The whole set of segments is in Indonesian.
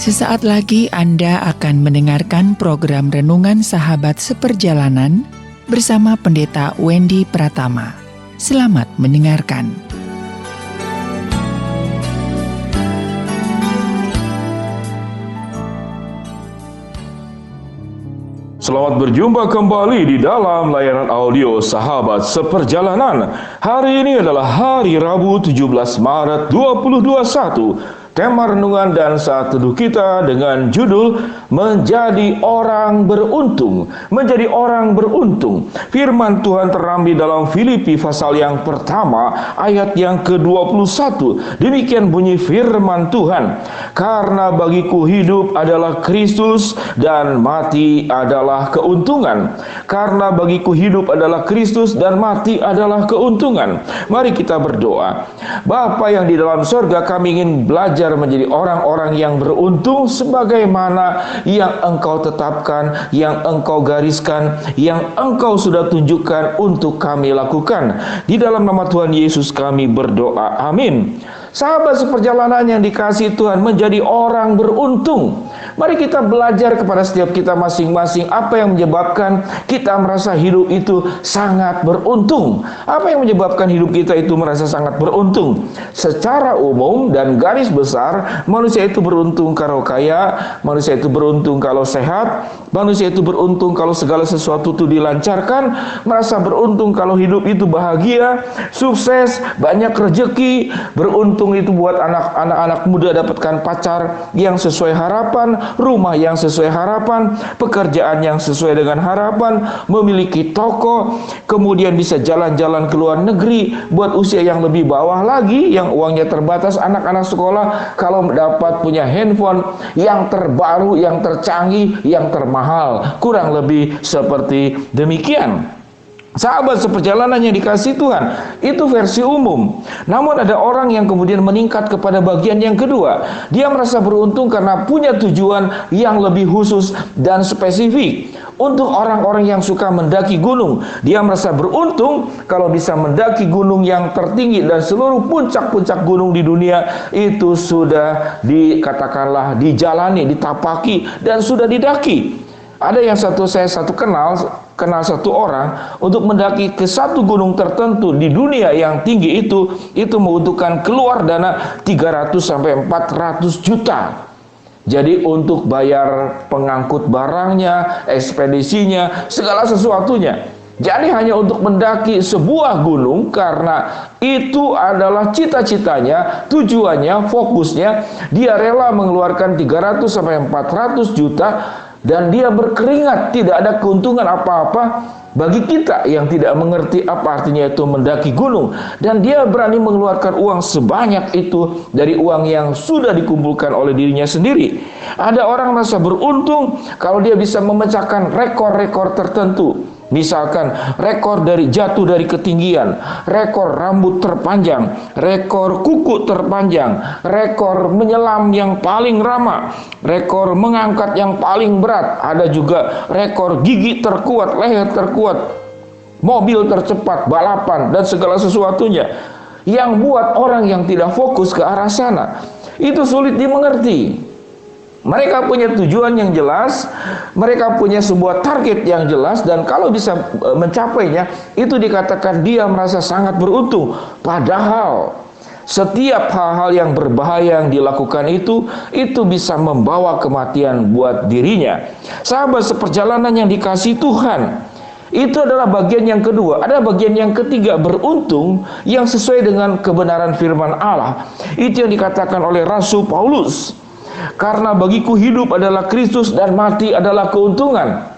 Sesaat lagi Anda akan mendengarkan program Renungan Sahabat Seperjalanan bersama Pendeta Wendy Pratama. Selamat mendengarkan. Selamat berjumpa kembali di dalam layanan audio Sahabat Seperjalanan. Hari ini adalah hari Rabu 17 Maret 2021. Tema renungan dan saat teduh kita dengan judul Menjadi Orang Beruntung. Menjadi orang beruntung. Firman Tuhan terambil dalam Filipi pasal yang pertama ayat yang ke-21. Demikian bunyi firman Tuhan. Karena bagiku hidup adalah Kristus dan mati adalah keuntungan. Karena bagiku hidup adalah Kristus dan mati adalah keuntungan. Mari kita berdoa. Bapa yang di dalam surga, kami ingin belajar menjadi orang-orang yang beruntung sebagaimana yang Engkau tetapkan, yang Engkau gariskan, yang Engkau sudah tunjukkan untuk kami lakukan. Di dalam nama Tuhan Yesus kami berdoa. Amin. Sahabat seperjalanan yang dikasihi Tuhan, menjadi orang beruntung. Mari kita belajar kepada setiap kita masing-masing apa yang menyebabkan kita merasa hidup itu sangat beruntung. Apa yang menyebabkan hidup kita itu merasa sangat beruntung? Secara umum dan garis besar, manusia itu beruntung kalau kaya, manusia itu beruntung kalau sehat, manusia itu beruntung kalau segala sesuatu itu dilancarkan, merasa beruntung kalau hidup itu bahagia, sukses, banyak rezeki, beruntung itu buat anak-anak muda dapatkan pacar yang sesuai harapan, rumah yang sesuai harapan, pekerjaan yang sesuai dengan harapan, memiliki toko, kemudian bisa jalan-jalan ke luar negeri. Buat usia yang lebih bawah lagi, yang uangnya terbatas, anak-anak sekolah kalau dapat punya handphone yang terbaru, yang tercanggih, yang termahal. Kurang lebih seperti demikian. Sahabat seperjalanan yang dikasihi Tuhan, itu versi umum. Namun ada orang yang kemudian meningkat kepada bagian yang kedua. Dia merasa beruntung karena punya tujuan yang lebih khusus dan spesifik. Untuk orang-orang yang suka mendaki gunung, dia merasa beruntung kalau bisa mendaki gunung yang tertinggi dan seluruh puncak-puncak gunung di dunia itu sudah dikatakanlah dijalani, ditapaki dan sudah didaki. Ada yang saya kenal satu orang untuk mendaki ke satu gunung tertentu di dunia yang tinggi itu membutuhkan keluar dana 300 sampai 400 juta. Jadi untuk bayar pengangkut barangnya, ekspedisinya, segala sesuatunya. Jadi hanya untuk mendaki sebuah gunung karena itu adalah cita-citanya, tujuannya, fokusnya, dia rela mengeluarkan 300 sampai 400 juta. Dan dia berkeringat, tidak ada keuntungan apa-apa bagi kita yang tidak mengerti apa artinya itu mendaki gunung. Dan dia berani mengeluarkan uang sebanyak itu dari uang yang sudah dikumpulkan oleh dirinya sendiri. Ada orang merasa beruntung kalau dia bisa memecahkan rekor-rekor tertentu. Misalkan rekor dari jatuh dari ketinggian, rekor rambut terpanjang, rekor kuku terpanjang, rekor menyelam yang paling ramah, rekor mengangkat yang paling berat. Ada juga rekor gigi terkuat, leher terkuat, mobil tercepat, balapan, dan segala sesuatunya. Yang buat orang yang tidak fokus ke arah sana, itu sulit dimengerti. Mereka punya tujuan yang jelas, mereka punya sebuah target yang jelas, dan kalau bisa mencapainya, itu dikatakan dia merasa sangat beruntung. Padahal setiap hal-hal yang berbahaya yang dilakukan itu bisa membawa kematian buat dirinya. Sahabat seperjalanan yang dikasihi Tuhan, itu adalah bagian yang kedua. Ada bagian yang ketiga, beruntung yang sesuai dengan kebenaran firman Allah. Itu yang dikatakan oleh Rasul Paulus. Karena bagiku hidup adalah Kristus dan mati adalah keuntungan.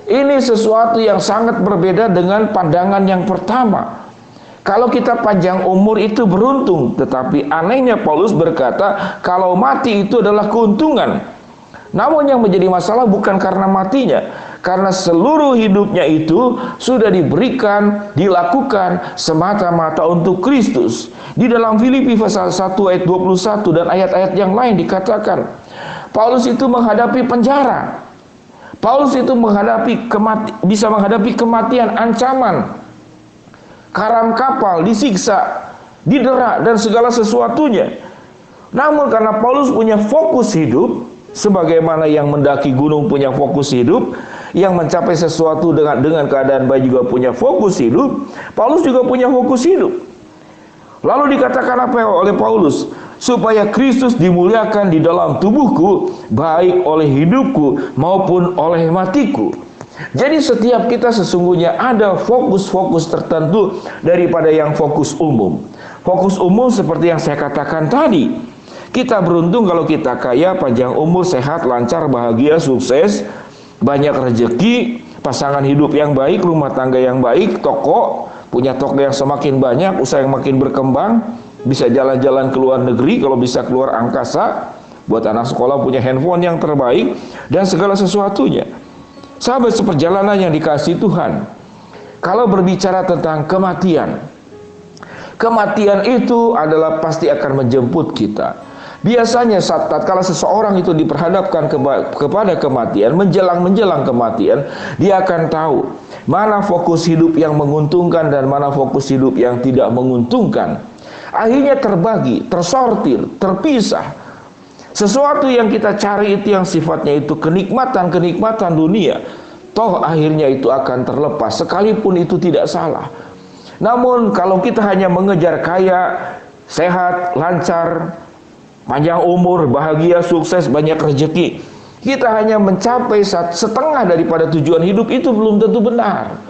Ini sesuatu yang sangat berbeda dengan pandangan yang pertama. Kalau kita panjang umur itu beruntung, tetapi anehnya Paulus berkata kalau mati itu adalah keuntungan. Namun yang menjadi masalah bukan karena matinya, karena seluruh hidupnya itu sudah diberikan, dilakukan semata-mata untuk Kristus. Di dalam Filipi pasal 1 ayat 21 dan ayat-ayat yang lain dikatakan, Paulus itu menghadapi penjara. Paulus itu bisa menghadapi kematian, ancaman, karam kapal, disiksa, didera, dan segala sesuatunya. Namun karena Paulus punya fokus hidup, sebagaimana yang mendaki gunung punya fokus hidup, yang mencapai sesuatu dengan keadaan baik juga punya fokus hidup, Paulus juga punya fokus hidup. Lalu dikatakan apa oleh Paulus? Supaya Kristus dimuliakan di dalam tubuhku, baik oleh hidupku maupun oleh matiku. Jadi setiap kita sesungguhnya ada fokus-fokus tertentu daripada yang fokus umum. Fokus umum seperti yang saya katakan tadi. Kita beruntung kalau kita kaya, panjang umur, sehat, lancar, bahagia, sukses, banyak rezeki, pasangan hidup yang baik, rumah tangga yang baik, punya toko yang semakin banyak, usaha yang makin berkembang, bisa jalan-jalan ke luar negeri, kalau bisa keluar angkasa, buat anak sekolah punya handphone yang terbaik, dan segala sesuatunya. Sahabat seperjalanan yang dikasihi Tuhan, kalau berbicara tentang kematian, kematian itu adalah pasti akan menjemput kita. Biasanya saat kalau seseorang itu diperhadapkan kepada kematian, menjelang kematian, dia akan tahu mana fokus hidup yang menguntungkan dan mana fokus hidup yang tidak menguntungkan. Akhirnya terbagi, tersortir, terpisah. Sesuatu yang kita cari itu yang sifatnya itu kenikmatan dunia, toh akhirnya itu akan terlepas, sekalipun itu tidak salah. Namun kalau kita hanya mengejar kaya, sehat, lancar, panjang umur, bahagia, sukses, banyak rezeki, kita hanya mencapai setengah daripada tujuan hidup, itu belum tentu benar.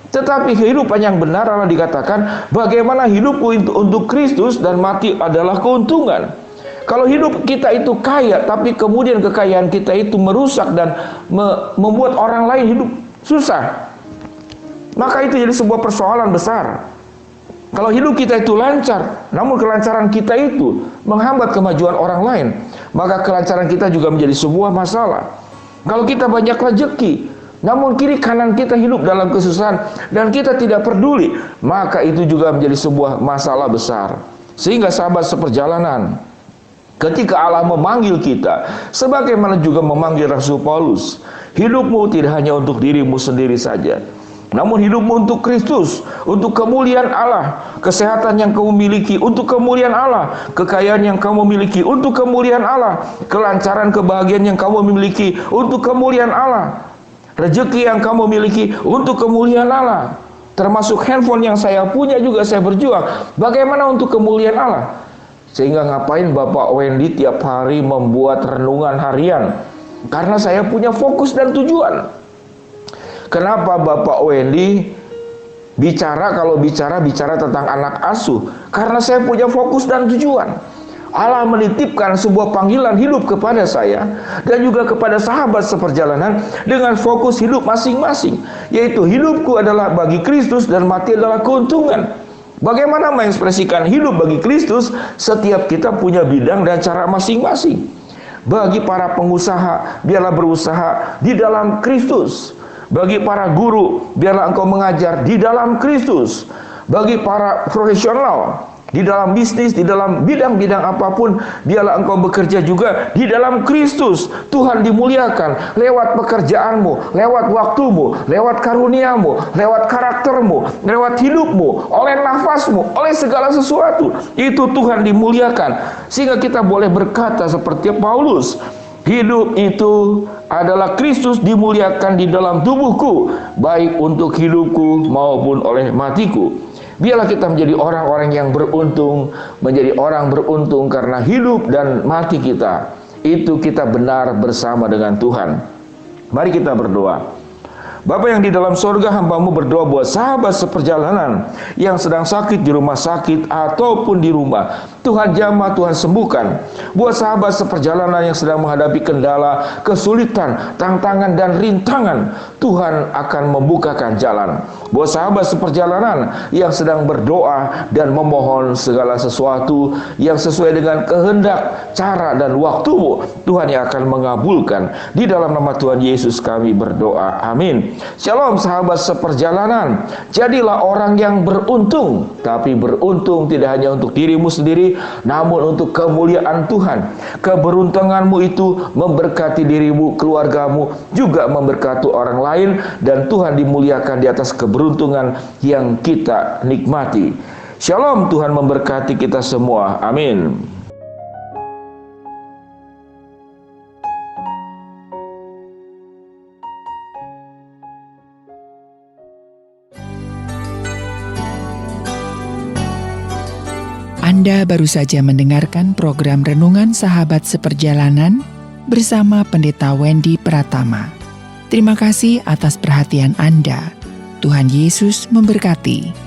Tetapi kehidupan yang benar Allah dikatakan, bagaimana hidupku untuk Kristus dan mati adalah keuntungan. Kalau hidup kita itu kaya, tapi kemudian kekayaan kita itu merusak dan membuat orang lain hidup susah, maka itu jadi sebuah persoalan besar. Kalau hidup kita itu lancar, namun kelancaran kita itu menghambat kemajuan orang lain, maka kelancaran kita juga menjadi sebuah masalah. Kalau kita banyak rezeki, namun kiri kanan kita hidup dalam kesusahan dan kita tidak peduli, maka itu juga menjadi sebuah masalah besar. Sehingga sahabat seperjalanan, ketika Allah memanggil kita, sebagaimana juga memanggil Rasul Paulus, hidupmu tidak hanya untuk dirimu sendiri saja, namun hidupmu untuk Kristus, untuk kemuliaan Allah, kesehatan yang kamu miliki untuk kemuliaan Allah, kekayaan yang kamu miliki untuk kemuliaan Allah, kelancaran kebahagiaan yang kamu miliki untuk kemuliaan Allah, rezeki yang kamu miliki untuk kemuliaan Allah, termasuk handphone yang saya punya juga saya berjuang, bagaimana untuk kemuliaan Allah. Sehingga ngapain Bapak Wendy tiap hari membuat renungan harian? Karena saya punya fokus dan tujuan. Kenapa Bapak Wendy kalau bicara tentang anak asuh? Karena saya punya fokus dan tujuan. Allah menitipkan sebuah panggilan hidup kepada saya dan juga kepada sahabat seperjalanan dengan fokus hidup masing-masing, yaitu hidupku adalah bagi Kristus dan mati adalah keuntungan. Bagaimana mengekspresikan hidup bagi Kristus? Setiap kita punya bidang dan cara masing-masing. Bagi para pengusaha, biarlah berusaha di dalam Kristus. Bagi para guru, biarlah engkau mengajar di dalam Kristus. Bagi para profesional, di dalam bisnis, di dalam bidang-bidang apapun, biarlah engkau bekerja juga di dalam Kristus. Tuhan dimuliakan lewat pekerjaanmu, lewat waktumu, lewat karuniamu, lewat karaktermu, lewat hidupmu, oleh nafasmu, oleh segala sesuatu. Itu Tuhan dimuliakan. Sehingga kita boleh berkata seperti Paulus, hidup itu adalah Kristus dimuliakan di dalam tubuhku, baik untuk hidupku maupun oleh matiku. Biarlah kita menjadi orang-orang yang beruntung, menjadi orang beruntung karena hidup dan mati kita itu kita benar bersama dengan Tuhan. Mari kita berdoa. Bapa yang di dalam sorga, hamba-Mu berdoa buat sahabat seperjalanan yang sedang sakit di rumah sakit ataupun di rumah. Tuhan jamah, Tuhan sembuhkan. Buat sahabat seperjalanan yang sedang menghadapi kendala, kesulitan, tantangan dan rintangan, Tuhan akan membukakan jalan. Buat sahabat seperjalanan yang sedang berdoa dan memohon segala sesuatu yang sesuai dengan kehendak, cara dan waktu-Mu, Tuhan yang akan mengabulkan. Di dalam nama Tuhan Yesus kami berdoa. Amin. Shalom sahabat seperjalanan. Jadilah orang yang beruntung, tapi beruntung tidak hanya untuk dirimu sendiri, namun untuk kemuliaan Tuhan. Keberuntunganmu itu memberkati dirimu, keluargamu, juga memberkati orang lain, dan Tuhan dimuliakan di atas keberuntungan yang kita nikmati. Shalom, Tuhan memberkati kita semua. Amin. Anda baru saja mendengarkan program Renungan Sahabat Seperjalanan bersama Pendeta Wendy Pratama. Terima kasih atas perhatian Anda. Tuhan Yesus memberkati.